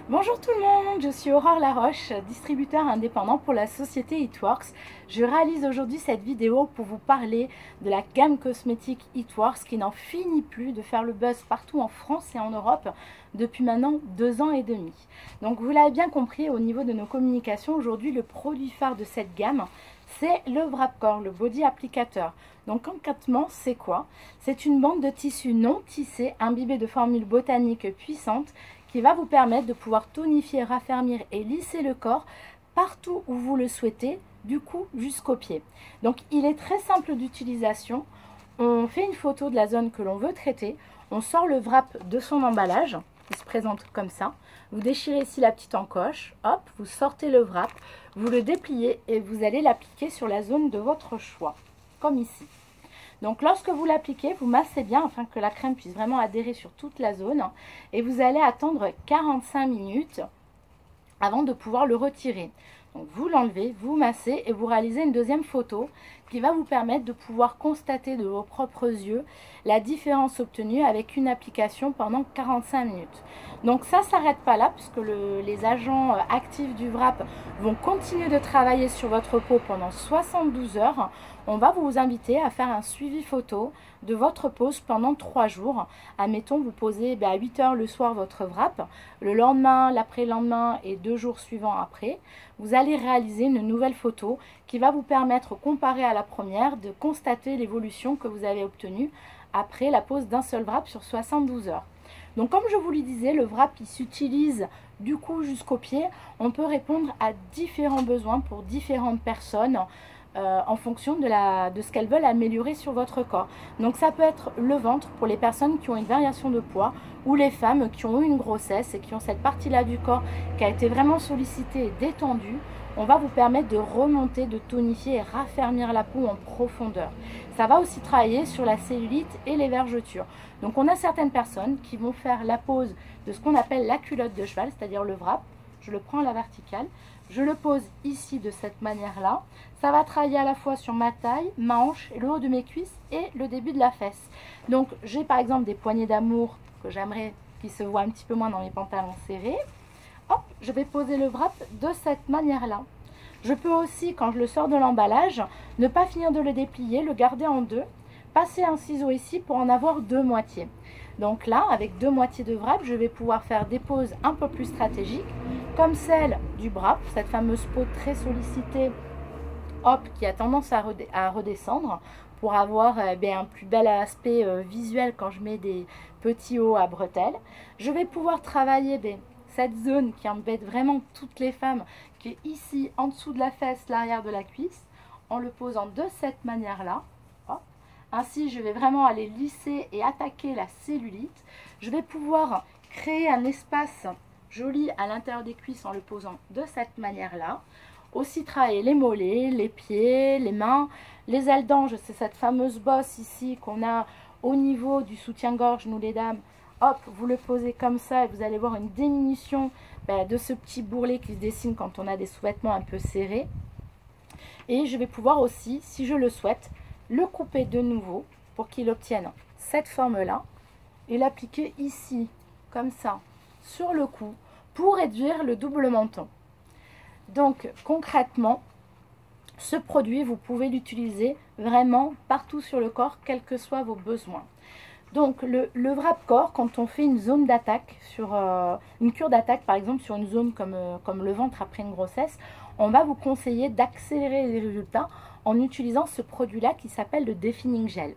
Bonjour tout le monde, je suis Aurore Laroche, distributeur indépendant pour la société It Works. Je réalise aujourd'hui cette vidéo pour vous parler de la gamme cosmétique It Works qui n'en finit plus de faire le buzz partout en France et en Europe depuis maintenant 2 ans et demi. Donc vous l'avez bien compris, au niveau de nos communications, aujourd'hui le produit phare de cette gamme, c'est le Wrapcore, le body applicateur. Donc concrètement, c'est quoi? C'est une bande de tissu non tissé imbibée de formules botaniques puissantes qui va vous permettre de pouvoir tonifier, raffermir et lisser le corps partout où vous le souhaitez, du cou jusqu'aux pieds. Donc il est très simple d'utilisation. On fait une photo de la zone que l'on veut traiter, on sort le wrap de son emballage, il se présente comme ça. Vous déchirez ici la petite encoche, hop, vous sortez le wrap, vous le dépliez et vous allez l'appliquer sur la zone de votre choix, comme ici. Donc lorsque vous l'appliquez, vous massez bien afin que la crème puisse vraiment adhérer sur toute la zone. Et vous allez attendre 45 minutes avant de pouvoir le retirer. Donc vous l'enlevez, vous massez et vous réalisez une deuxième photo qui va vous permettre de pouvoir constater de vos propres yeux la différence obtenue avec une application pendant 45 minutes. Donc ça ne s'arrête pas là puisque les agents actifs du wrap vont continuer de travailler sur votre peau pendant 72 heures. On va vous inviter à faire un suivi photo de votre pose pendant 3 jours. Admettons, vous posez à 8 heures le soir votre wrap, le lendemain, l'après-lendemain et 2 jours suivants après, vous allez réaliser une nouvelle photo qui va vous permettre, comparé à la première, de constater l'évolution que vous avez obtenue après la pose d'un seul wrap sur 72 heures. Donc comme je vous le disais, le wrap il s'utilise du cou jusqu'au pied. On peut répondre à différents besoins pour différentes personnes. En fonction de ce qu'elles veulent améliorer sur votre corps. Donc ça peut être le ventre pour les personnes qui ont une variation de poids ou les femmes qui ont eu une grossesse et qui ont cette partie-là du corps qui a été vraiment sollicitée et détendue. On va vous permettre de remonter, de tonifier et raffermir la peau en profondeur. Ça va aussi travailler sur la cellulite et les vergetures. Donc on a certaines personnes qui vont faire la pose de ce qu'on appelle la culotte de cheval, c'est-à-dire le wrap. Je le prends à la verticale, je le pose ici de cette manière-là. Ça va travailler à la fois sur ma taille, ma hanche, et le haut de mes cuisses et le début de la fesse. Donc j'ai par exemple des poignées d'amour que j'aimerais qu'ils se voient un petit peu moins dans mes pantalons serrés. Hop, je vais poser le wrap de cette manière-là. Je peux aussi, quand je le sors de l'emballage, ne pas finir de le déplier, le garder en deux, passer un ciseau ici pour en avoir 2 moitiés. Donc là, avec 2 moitiés de wrap, je vais pouvoir faire des poses un peu plus stratégiques, comme celle du wrap, cette fameuse peau très sollicitée, hop, qui a tendance à redescendre pour avoir un plus bel aspect visuel quand je mets des petits hauts à bretelles. Je vais pouvoir travailler cette zone qui embête vraiment toutes les femmes, qui est ici en dessous de la fesse, l'arrière de la cuisse, en le posant de cette manière-là. Ainsi, je vais vraiment aller lisser et attaquer la cellulite. Je vais pouvoir créer un espace joli à l'intérieur des cuisses en le posant de cette manière-là. Aussi travailler les mollets, les pieds, les mains, les ailes d'ange. C'est cette fameuse bosse ici qu'on a au niveau du soutien-gorge, nous les dames. Hop, vous le posez comme ça et vous allez voir une diminution de ce petit bourrelet qui se dessine quand on a des sous-vêtements un peu serrés. Et je vais pouvoir aussi, si je le souhaite, le couper de nouveau pour qu'il obtienne cette forme-là et l'appliquer ici, comme ça, sur le cou, pour réduire le double menton. Donc, concrètement, ce produit, vous pouvez l'utiliser vraiment partout sur le corps, quels que soient vos besoins. Donc, le Wrapcore, quand on fait une zone d'attaque, sur une cure d'attaque, par exemple, sur une zone comme le ventre après une grossesse, on va vous conseiller d'accélérer les résultats en utilisant ce produit-là qui s'appelle le Defining Gel.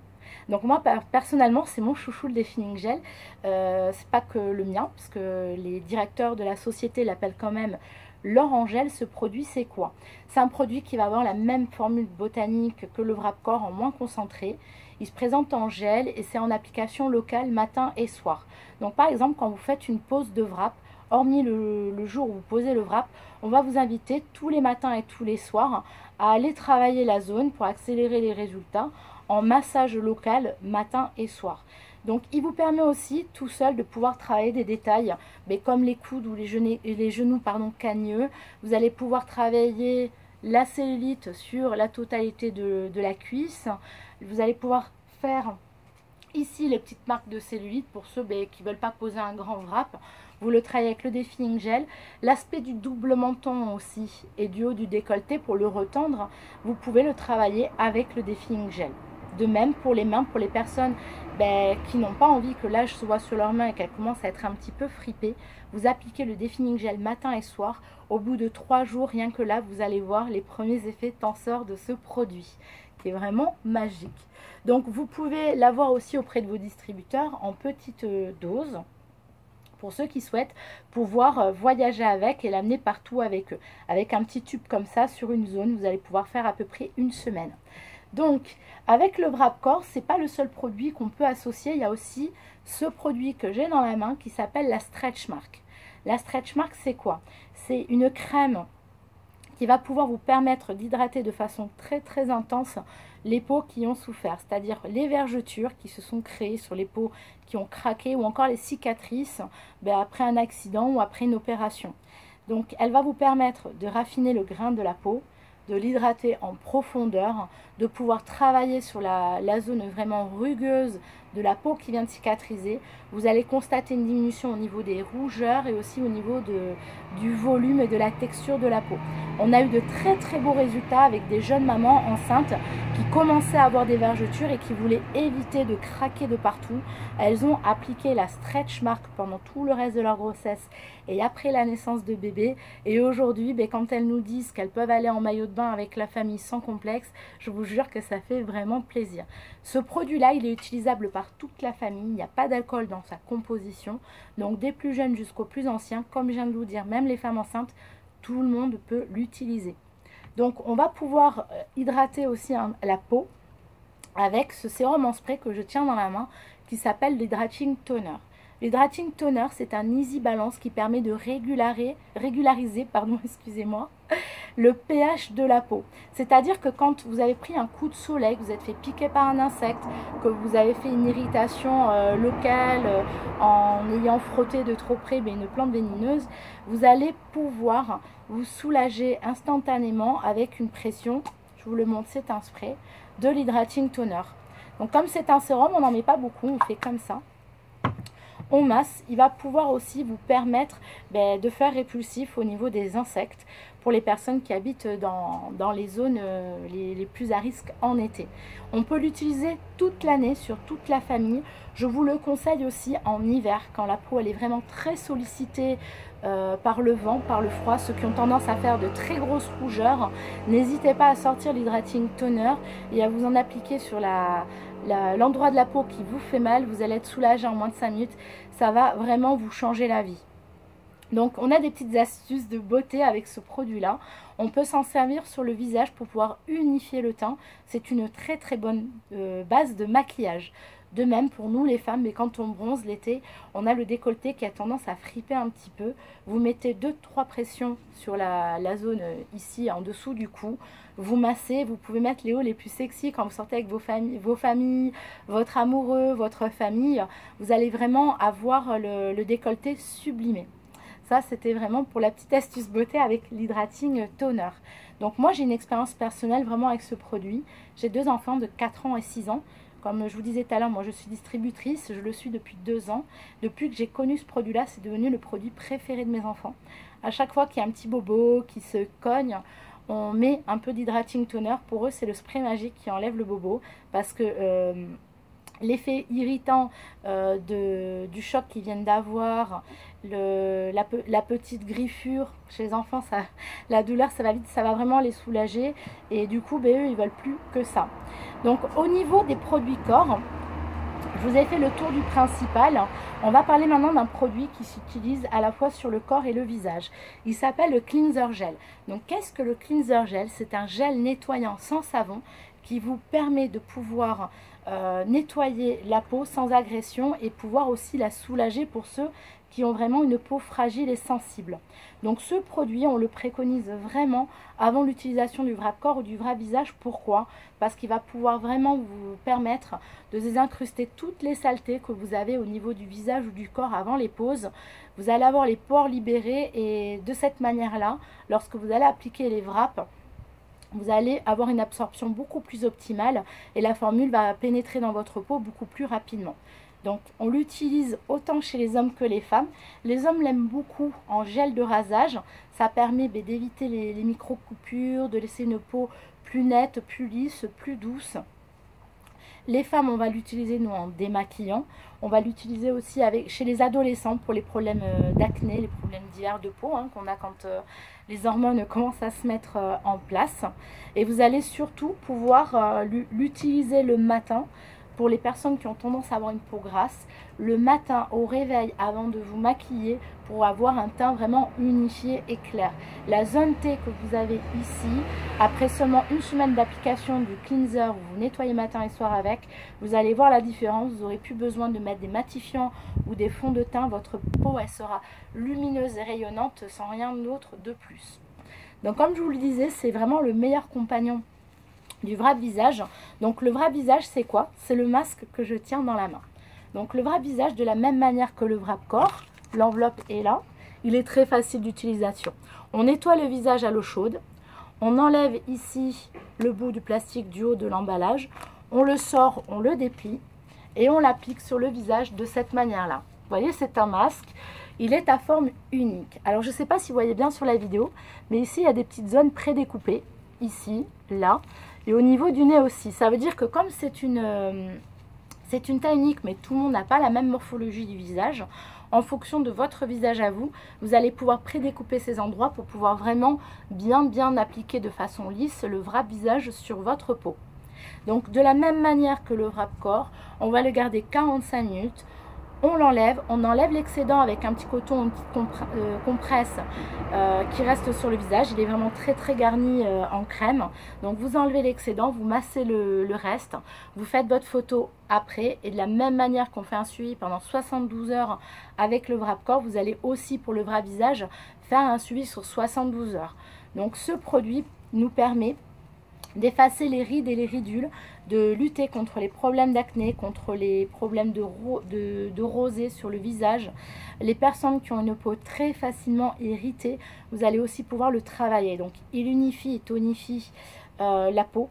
Donc moi, personnellement, c'est mon chouchou le Defining Gel. C'est pas que le mien, parce que les directeurs de la société l'appellent quand même l'or en gel. Ce produit, c'est quoi? C'est un produit qui va avoir la même formule botanique que le Wrapcore en moins concentré. Il se présente en gel et c'est en application locale matin et soir. Donc par exemple, quand vous faites une pose de wrap, hormis le jour où vous posez le wrap, on va vous inviter tous les matins et tous les soirs à aller travailler la zone pour accélérer les résultats en massage local matin et soir. Donc il vous permet aussi tout seul de pouvoir travailler des détails comme les coudes ou les genoux cagneux. Vous allez pouvoir travailler la cellulite sur la totalité de la cuisse. Vous allez pouvoir faire ici les petites marques de cellulite pour ceux qui ne veulent pas poser un grand wrap. vous le travaillez avec le Defying Gel. L'aspect du double menton aussi et du haut du décolleté, pour le retendre, vous pouvez le travailler avec le Defying Gel. De même pour les mains, pour les personnes qui n'ont pas envie que l'âge se voit sur leurs mains et qu'elles commencent à être un petit peu fripées, vous appliquez le Defying Gel matin et soir. Au bout de 3 jours, rien que là, vous allez voir les premiers effets tenseurs de ce produit, qui est vraiment magique. Donc vous pouvez l'avoir aussi auprès de vos distributeurs en petite dose, pour ceux qui souhaitent pouvoir voyager avec et l'amener partout avec eux. Avec un petit tube comme ça sur une zone, vous allez pouvoir faire à peu près une semaine. Donc, avec le Wrapcore, ce n'est pas le seul produit qu'on peut associer. Il y a aussi ce produit que j'ai dans la main qui s'appelle la Stretch Mark. La Stretch Mark, c'est quoi? C'est une crème qui va pouvoir vous permettre d'hydrater de façon très très intense les peaux qui ont souffert, c'est-à-dire les vergetures qui se sont créées sur les peaux qui ont craqué ou encore les cicatrices après un accident ou après une opération. Donc, elle va vous permettre de raffiner le grain de la peau, de l'hydrater en profondeur, de pouvoir travailler sur la zone vraiment rugueuse de la peau qui vient de cicatriser. Vous allez constater une diminution au niveau des rougeurs et aussi au niveau du volume et de la texture de la peau. On a eu de très très beaux résultats avec des jeunes mamans enceintes qui commençaient à avoir des vergetures et qui voulaient éviter de craquer de partout. Elles ont appliqué la Stretch Mark pendant tout le reste de leur grossesse et après la naissance de bébé. Et aujourd'hui, quand elles nous disent qu'elles peuvent aller en maillot de bain avec la famille sans complexe, je vous jure que ça fait vraiment plaisir. Ce produit-là, il est utilisable par toute la famille. Il n'y a pas d'alcool dans sa composition. Donc des plus jeunes jusqu'aux plus anciens, comme je viens de vous dire, même les femmes enceintes, tout le monde peut l'utiliser. Donc on va pouvoir hydrater aussi la peau avec ce sérum en spray que je tiens dans la main qui s'appelle l'Hydrating Toner. L'Hydrating Toner, c'est un Easy Balance qui permet de régulariser excusez-moi, le pH de la peau. C'est-à-dire que quand vous avez pris un coup de soleil, que vous êtes fait piquer par un insecte, que vous avez fait une irritation locale en ayant frotté de trop près une plante vénéneuse, vous allez pouvoir vous soulager instantanément avec une pression, je vous le montre, c'est un spray, de l'Hydrating Toner. Donc comme c'est un sérum, on n'en met pas beaucoup, on fait comme ça. On masse, il va pouvoir aussi vous permettre de faire répulsif au niveau des insectes pour les personnes qui habitent dans les zones les plus à risque en été. On peut l'utiliser toute l'année sur toute la famille. Je vous le conseille aussi en hiver quand la peau elle est vraiment très sollicitée par le vent, par le froid, ceux qui ont tendance à faire de très grosses rougeurs. N'hésitez pas à sortir l'Hydrating Toner et à vous en appliquer sur l'endroit de la peau qui vous fait mal. Vous allez être soulagé en moins de 5 minutes. Ça va vraiment vous changer la vie. Donc on a des petites astuces de beauté avec ce produit là. On peut s'en servir sur le visage pour pouvoir unifier le teint. C'est une très très bonne base de maquillage. De même pour nous les femmes, mais quand on bronze l'été, on a le décolleté qui a tendance à friper un petit peu. Vous mettez 2-3 pressions sur la zone ici en dessous du cou. Vous massez, vous pouvez mettre les hauts les plus sexy quand vous sortez avec vos familles, votre amoureux, votre famille. Vous allez vraiment avoir le décolleté sublimé. Ça, c'était vraiment pour la petite astuce beauté avec l'Hydrating Toner. Donc moi, j'ai une expérience personnelle vraiment avec ce produit. J'ai 2 enfants de 4 ans et 6 ans. Comme je vous disais tout à l'heure, moi je suis distributrice, je le suis depuis 2 ans. Depuis que j'ai connu ce produit-là, c'est devenu le produit préféré de mes enfants. À chaque fois qu'il y a un petit bobo qui se cogne, on met un peu d'Hydrating Toner. Pour eux, c'est le spray magique qui enlève le bobo parce que l'effet irritant du choc qu'ils viennent d'avoir, la petite griffure chez les enfants, la douleur, ça va vite, ça va vraiment les soulager. Et du coup, eux, ils veulent plus que ça. Donc, au niveau des produits corps, je vous ai fait le tour du principal. On va parler maintenant d'un produit qui s'utilise à la fois sur le corps et le visage. Il s'appelle le Cleanser Gel. Donc, qu'est-ce que le Cleanser Gel? C'est un gel nettoyant sans savon qui vous permet de pouvoir nettoyer la peau sans agression et pouvoir aussi la soulager pour ceux qui ont vraiment une peau fragile et sensible. Donc ce produit, on le préconise vraiment avant l'utilisation du Wrapcore ou du vrai visage. Pourquoi? Parce qu'il va pouvoir vraiment vous permettre de désincruster toutes les saletés que vous avez au niveau du visage ou du corps avant les poses. Vous allez avoir les pores libérés et de cette manière-là, lorsque vous allez appliquer les wraps, vous allez avoir une absorption beaucoup plus optimale et la formule va pénétrer dans votre peau beaucoup plus rapidement. Donc on l'utilise autant chez les hommes que les femmes. Les hommes l'aiment beaucoup en gel de rasage. Ça permet d'éviter les micro-coupures, de laisser une peau plus nette, plus lisse, plus douce. Les femmes, on va l'utiliser nous en démaquillant. On va l'utiliser aussi chez les adolescents pour les problèmes d'acné, les problèmes divers de peau qu'on a quand les hormones commencent à se mettre en place. Et vous allez surtout pouvoir l'utiliser le matin pour les personnes qui ont tendance à avoir une peau grasse, le matin au réveil avant de vous maquiller pour avoir un teint vraiment unifié et clair. La zone T que vous avez ici, après seulement une semaine d'application du cleanser où vous nettoyez matin et soir avec, vous allez voir la différence. Vous n'aurez plus besoin de mettre des matifiants ou des fonds de teint. Votre peau, elle sera lumineuse et rayonnante sans rien d'autre de plus. Donc comme je vous le disais, c'est vraiment le meilleur compagnon du vrai visage. Donc le vrai visage, c'est quoi? C'est le masque que je tiens dans la main. Donc le vrai visage, de la même manière que le vrai corps, l'enveloppe est là. Il est très facile d'utilisation. On nettoie le visage à l'eau chaude. On enlève ici le bout du plastique du haut de l'emballage. On le sort, on le déplie et on l'applique sur le visage de cette manière-là. Vous voyez, c'est un masque. Il est à forme unique. Alors je ne sais pas si vous voyez bien sur la vidéo, mais ici il y a des petites zones prédécoupées. Ici, là. Et au niveau du nez aussi. Ça veut dire que comme c'est une taille unique, mais tout le monde n'a pas la même morphologie du visage, en fonction de votre visage à vous, vous allez pouvoir prédécouper ces endroits pour pouvoir vraiment bien appliquer de façon lisse le wrap visage sur votre peau. Donc de la même manière que le wrap corps, on va le garder 45 minutes. On l'enlève, on enlève l'excédent avec un petit coton, une petite compresse qui reste sur le visage. Il est vraiment très garni en crème. Donc vous enlevez l'excédent, vous massez le reste, vous faites votre photo après. Et de la même manière qu'on fait un suivi pendant 72 heures avec le wrap corps, vous allez aussi pour le wrap visage faire un suivi sur 72 heures. Donc ce produit nous permet d'effacer les rides et les ridules, de lutter contre les problèmes d'acné, contre les problèmes de rosée sur le visage. Les personnes qui ont une peau très facilement irritée, vous allez aussi pouvoir le travailler. Donc il unifie et tonifie la peau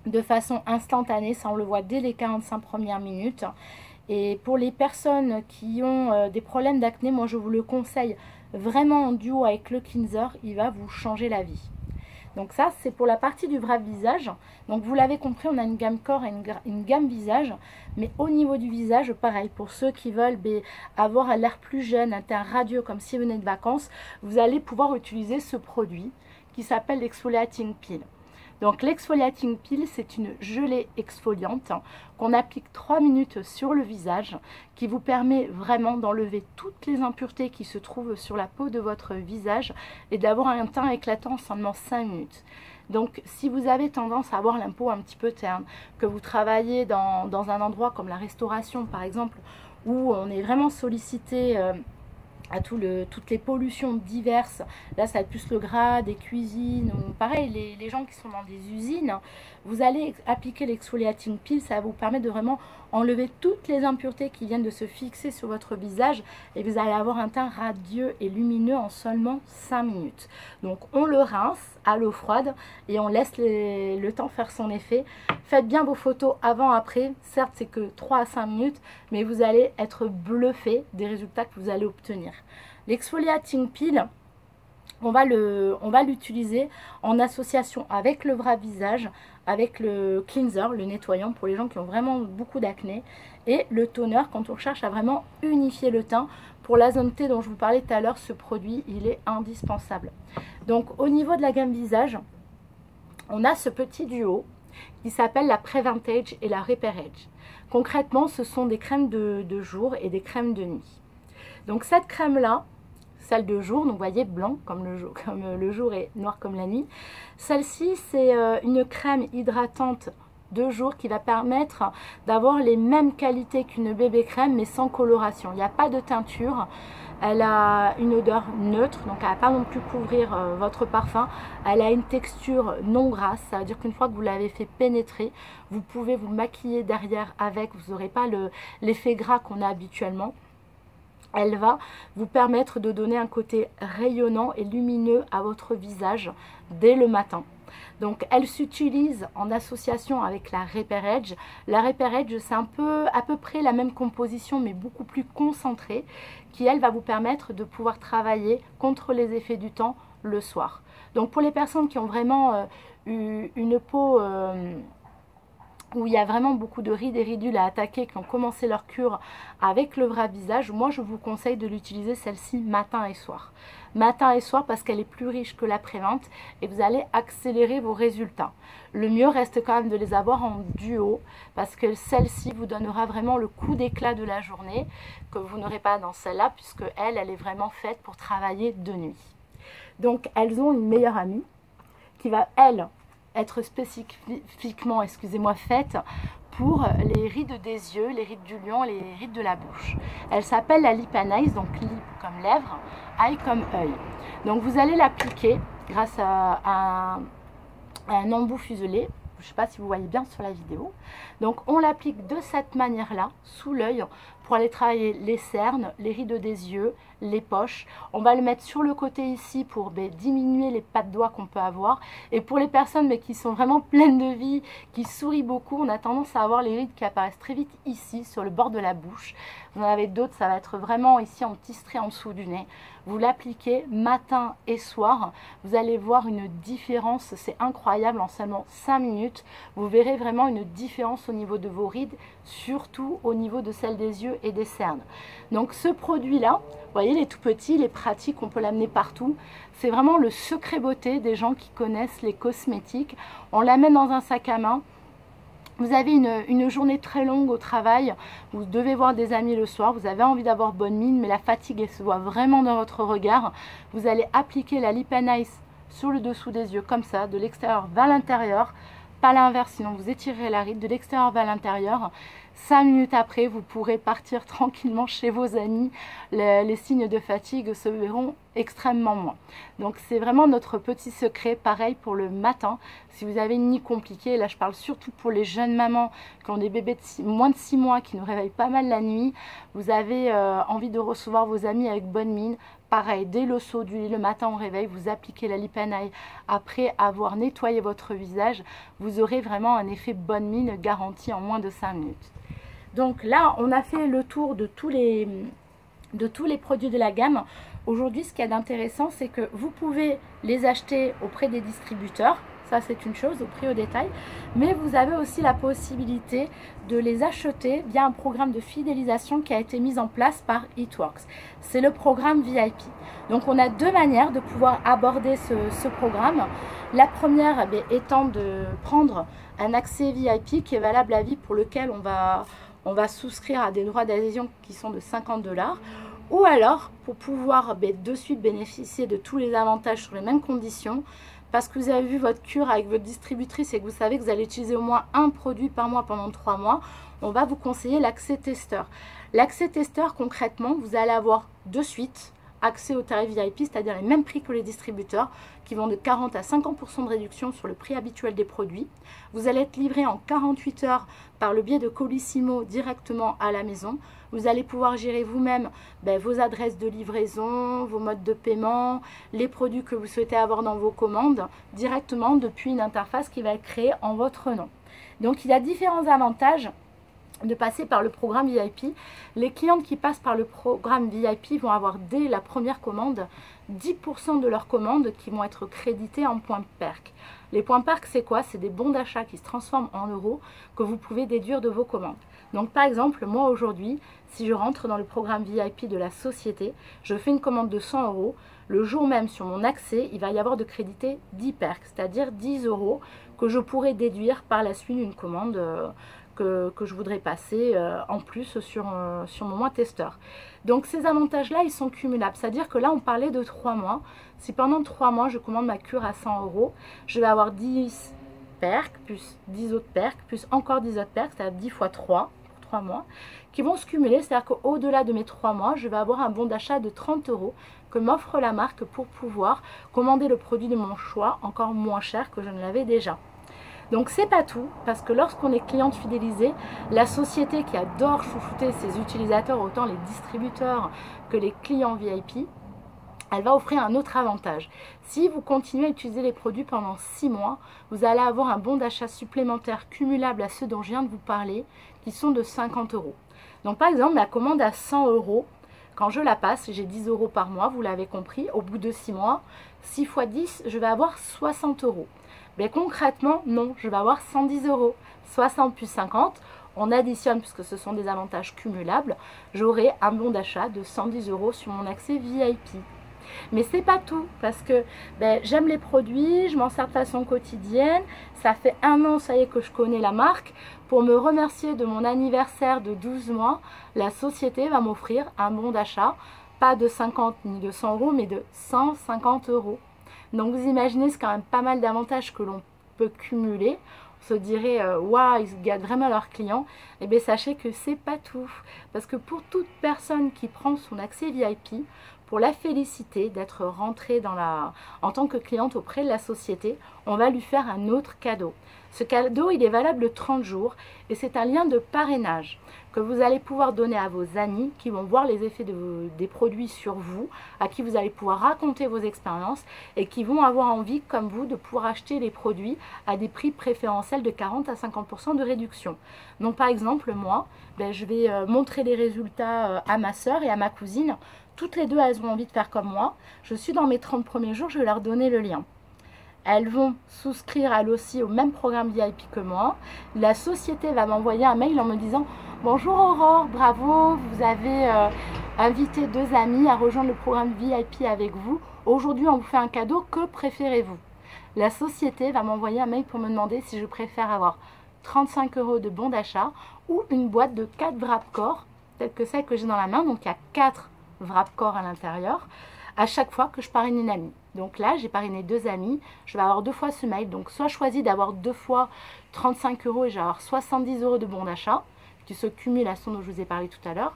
de façon instantanée, ça on le voit dès les 45 premières minutes. Et pour les personnes qui ont des problèmes d'acné, moi je vous le conseille vraiment en duo avec le cleanser, il va vous changer la vie. Donc ça, c'est pour la partie du wrap visage. Donc vous l'avez compris, on a une gamme corps et une gamme visage. Mais au niveau du visage, pareil, pour ceux qui veulent avoir l'air plus jeune, un teint radieux comme si vous venez de vacances, vous allez pouvoir utiliser ce produit qui s'appelle l'Exfoliating Peel. Donc l'exfoliating peel, c'est une gelée exfoliante qu'on applique 3 minutes sur le visage, qui vous permet vraiment d'enlever toutes les impuretés qui se trouvent sur la peau de votre visage et d'avoir un teint éclatant en seulement 5 minutes. Donc si vous avez tendance à avoir la peau un petit peu terne, que vous travaillez dans un endroit comme la restauration par exemple, où on est vraiment sollicité à toutes les pollutions diverses, là ça va être plus le gras des cuisines, ou pareil les gens qui sont dans des usines, vous allez appliquer l'exfoliating peel, ça va vous permettre de vraiment enlever toutes les impuretés qui viennent de se fixer sur votre visage et vous allez avoir un teint radieux et lumineux en seulement 5 minutes. Donc on le rince à l'eau froide et on laisse le temps faire son effet. Faites bien vos photos avant-après, certes c'est que 3 à 5 minutes, mais vous allez être bluffé des résultats que vous allez obtenir. L'exfoliating peel, on va l'utiliser en association avec le wrap visage, avec le cleanser, le nettoyant pour les gens qui ont vraiment beaucoup d'acné, et le toner quand on cherche à vraiment unifier le teint. Pour la zone T dont je vous parlais tout à l'heure, ce produit il est indispensable. Donc au niveau de la gamme visage, on a ce petit duo qui s'appelle la Preventage et la Repairage. Concrètement, ce sont des crèmes de jour et des crèmes de nuit. Donc cette crème là, celle de jour, donc vous voyez blanc comme le jour et noir comme la nuit. Celle-ci c'est une crème hydratante de jour qui va permettre d'avoir les mêmes qualités qu'une bébé crème mais sans coloration. Il n'y a pas de teinture, elle a une odeur neutre, donc elle ne va pas non plus couvrir votre parfum. Elle a une texture non grasse, ça veut dire qu'une fois que vous l'avez fait pénétrer, vous pouvez vous maquiller derrière avec, vous n'aurez pas l'effet gras qu'on a habituellement. Elle va vous permettre de donner un côté rayonnant et lumineux à votre visage dès le matin. Donc elle s'utilise en association avec la Repair Edge. La Repair Edge, c'est à peu près la même composition mais beaucoup plus concentrée, qui elle va vous permettre de pouvoir travailler contre les effets du temps le soir. Donc pour les personnes qui ont vraiment une peau où il y a vraiment beaucoup de rides et ridules à attaquer, qui ont commencé leur cure avec le vrai visage, moi je vous conseille de l'utiliser celle-ci matin et soir. Matin et soir parce qu'elle est plus riche que la prévente et vous allez accélérer vos résultats. Le mieux reste quand même de les avoir en duo parce que celle-ci vous donnera vraiment le coup d'éclat de la journée que vous n'aurez pas dans celle-là puisque elle est vraiment faite pour travailler de nuit. Donc elles ont une meilleure amie qui va, elle, être spécifiquement, excusez-moi, faite pour les rides des yeux, les rides du lion et les rides de la bouche. Elle s'appelle la Lip and Eyes, donc lip comme lèvres, eye comme œil. Donc vous allez l'appliquer grâce à un embout fuselé. Je ne sais pas si vous voyez bien sur la vidéo. Donc on l'applique de cette manière-là, sous l'œil, pour aller travailler les cernes, les rides des yeux, les poches. On va le mettre sur le côté ici pour diminuer les pas de doigts qu'on peut avoir. Et pour les personnes qui sont vraiment pleines de vie, qui sourient beaucoup, on a tendance à avoir les rides qui apparaissent très vite ici, sur le bord de la bouche. Vous en avez d'autres, ça va être vraiment ici en petit trait en dessous du nez. Vous l'appliquez matin et soir. Vous allez voir une différence, c'est incroyable, en seulement 5 minutes. Vous verrez vraiment une différence au niveau de vos rides, surtout au niveau de celle des yeux et des cernes. Donc ce produit-là, vous voyez, il est tout petit, il est pratique, on peut l'amener partout. C'est vraiment le secret beauté des gens qui connaissent les cosmétiques. On l'amène dans un sac à main. Vous avez une journée très longue au travail, vous devez voir des amis le soir, vous avez envie d'avoir bonne mine, mais la fatigue elle se voit vraiment dans votre regard. Vous allez appliquer la Lip and Eyes sur le dessous des yeux comme ça, de l'extérieur vers l'intérieur, pas l'inverse, sinon vous étirerez la ride, de l'extérieur vers l'intérieur. 5 minutes après, vous pourrez partir tranquillement chez vos amis. Les signes de fatigue se verront extrêmement moins. Donc c'est vraiment notre petit secret. Pareil pour le matin. Si vous avez une nuit compliquée, là je parle surtout pour les jeunes mamans qui ont des bébés de moins de 6 mois, qui nous réveillent pas mal la nuit. Vous avez envie de recevoir vos amis avec bonne mine. Pareil, dès le saut du lit, le matin au réveil, vous appliquez la Lip and Eye. Après avoir nettoyé votre visage, vous aurez vraiment un effet bonne mine garanti en moins de 5 minutes. Donc là, on a fait le tour de tous les produits de la gamme. Aujourd'hui, ce qu'il y a d'intéressant, c'est que vous pouvez les acheter auprès des distributeurs. Ça, c'est une chose, au prix au détail. Mais vous avez aussi la possibilité de les acheter via un programme de fidélisation qui a été mis en place par It-Works. C'est le programme VIP. Donc, on a deux manières de pouvoir aborder ce programme. La première étant de prendre un accès VIP qui est valable à vie, pour lequel on va souscrire à des droits d'adhésion qui sont de 50 $. Ou alors, pour pouvoir de suite bénéficier de tous les avantages sur les mêmes conditions, parce que vous avez vu votre cure avec votre distributrice et que vous savez que vous allez utiliser au moins un produit par mois pendant 3 mois, on va vous conseiller l'accès testeur. L'accès testeur, concrètement, vous allez avoir de suite accès au tarif VIP, c'est-à-dire les mêmes prix que les distributeurs, qui vont de 40 à 50% de réduction sur le prix habituel des produits. Vous allez être livré en 48 heures par le biais de Colissimo directement à la maison. Vous allez pouvoir gérer vous-même vos adresses de livraison, vos modes de paiement, les produits que vous souhaitez avoir dans vos commandes, directement depuis une interface qui va être créée en votre nom. Donc il y a différents avantages de passer par le programme VIP. Les clientes qui passent par le programme VIP vont avoir dès la première commande 10% de leurs commandes qui vont être créditées en points PERC. Les points PERC, c'est quoi? C'est des bons d'achat qui se transforment en euros que vous pouvez déduire de vos commandes. Donc par exemple, moi aujourd'hui, si je rentre dans le programme VIP de la société, je fais une commande de 100 €, le jour même sur mon accès, il va y avoir de crédité 10 PERC, c'est-à-dire 10 € que je pourrais déduire par la suite d'une commande que je voudrais passer en plus sur mon mois testeur. Donc ces avantages-là, ils sont cumulables. C'est-à-dire que là, on parlait de 3 mois. Si pendant 3 mois, je commande ma cure à 100 €, je vais avoir 10 PERC, plus 10 autres PERC, plus encore 10 autres PERC, c'est-à-dire 10 fois 3 pour 3 mois, qui vont se cumuler. C'est-à-dire qu'au-delà de mes 3 mois, je vais avoir un bon d'achat de 30 € que m'offre la marque pour pouvoir commander le produit de mon choix encore moins cher que je ne l'avais déjà. Donc c'est pas tout, parce que lorsqu'on est cliente fidélisée, la société qui adore chouchouter ses utilisateurs, autant les distributeurs que les clients VIP, elle va offrir un autre avantage. Si vous continuez à utiliser les produits pendant 6 mois, vous allez avoir un bon d'achat supplémentaire cumulable à ceux dont je viens de vous parler, qui sont de 50 €. Donc par exemple, la commande à 100 €, quand je la passe, j'ai 10 € par mois, vous l'avez compris, au bout de 6 mois, 6 x 10, je vais avoir 60 €. Mais concrètement, non, je vais avoir 110 €. 60 plus 50, on additionne puisque ce sont des avantages cumulables, j'aurai un bon d'achat de 110 € sur mon accès VIP. Mais c'est pas tout, parce que j'aime les produits, je m'en sers de façon quotidienne, ça fait 1 an, ça y est, que je connais la marque. Pour me remercier de mon anniversaire de 12 mois, la société va m'offrir un bon d'achat, pas de 50 ni de 100 €, mais de 150 €. Donc vous imaginez, c'est quand même pas mal d'avantages que l'on peut cumuler. On se dirait, waouh, ils gardent vraiment leurs clients. Eh bien, sachez que c'est pas tout. Parce que pour toute personne qui prend son accès VIP, pour la féliciter d'être rentrée en tant que cliente auprès de la société, on va lui faire un autre cadeau. Ce cadeau, il est valable 30 jours et c'est un lien de parrainage que vous allez pouvoir donner à vos amis qui vont voir les effets des produits sur vous, à qui vous allez pouvoir raconter vos expériences et qui vont avoir envie, comme vous, de pouvoir acheter les produits à des prix préférentiels de 40 à 50% de réduction. Donc par exemple, moi, je vais montrer les résultats à ma soeur et à ma cousine. Toutes les deux, elles ont envie de faire comme moi. Je suis dans mes 30 premiers jours, je vais leur donner le lien. Elles vont souscrire elles aussi au même programme VIP que moi. La société va m'envoyer un mail en me disant « Bonjour Aurore, bravo, vous avez invité 2 amis à rejoindre le programme VIP avec vous. Aujourd'hui, on vous fait un cadeau, que préférez-vous » La société va m'envoyer un mail pour me demander si je préfère avoir 35 € de bon d'achat ou une boîte de 4 Wrapcore, telle que celle que j'ai dans la main. Donc il y a 4 Wrapcore à l'intérieur, à chaque fois que je parraine une amie. Donc là, j'ai parrainé 2 amis, je vais avoir 2 fois ce mail. Donc soit choisi d'avoir 2 fois 35 € et j'ai avoir 70 € de bon d'achat, qui se cumule à ce dont je vous ai parlé tout à l'heure.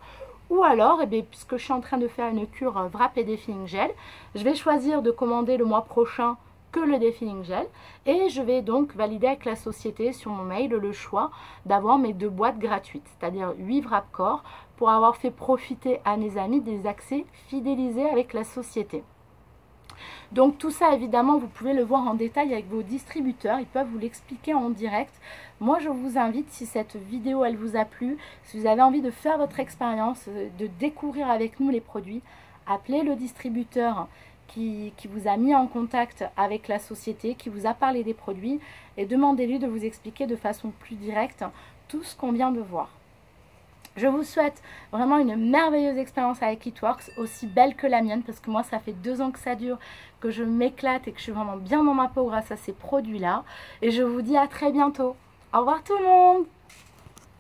Ou alors, puisque je suis en train de faire une cure Wrap et Defilling Gel, je vais choisir de commander le mois prochain que le Defilling Gel et je vais donc valider avec la société sur mon mail le choix d'avoir mes 2 boîtes gratuites, c'est-à-dire 8 Wrapcore pour avoir fait profiter à mes amis des accès fidélisés avec la société. Donc tout ça, évidemment, vous pouvez le voir en détail avec vos distributeurs, ils peuvent vous l'expliquer en direct. Moi, je vous invite, si cette vidéo elle vous a plu, si vous avez envie de faire votre expérience, de découvrir avec nous les produits, appelez le distributeur qui vous a mis en contact avec la société, qui vous a parlé des produits et demandez-lui de vous expliquer de façon plus directe tout ce qu'on vient de voir. Je vous souhaite vraiment une merveilleuse expérience avec It Works, aussi belle que la mienne, parce que moi ça fait 2 ans que ça dure, que je m'éclate et que je suis vraiment bien dans ma peau grâce à ces produits-là. Et je vous dis à très bientôt. Au revoir tout le monde!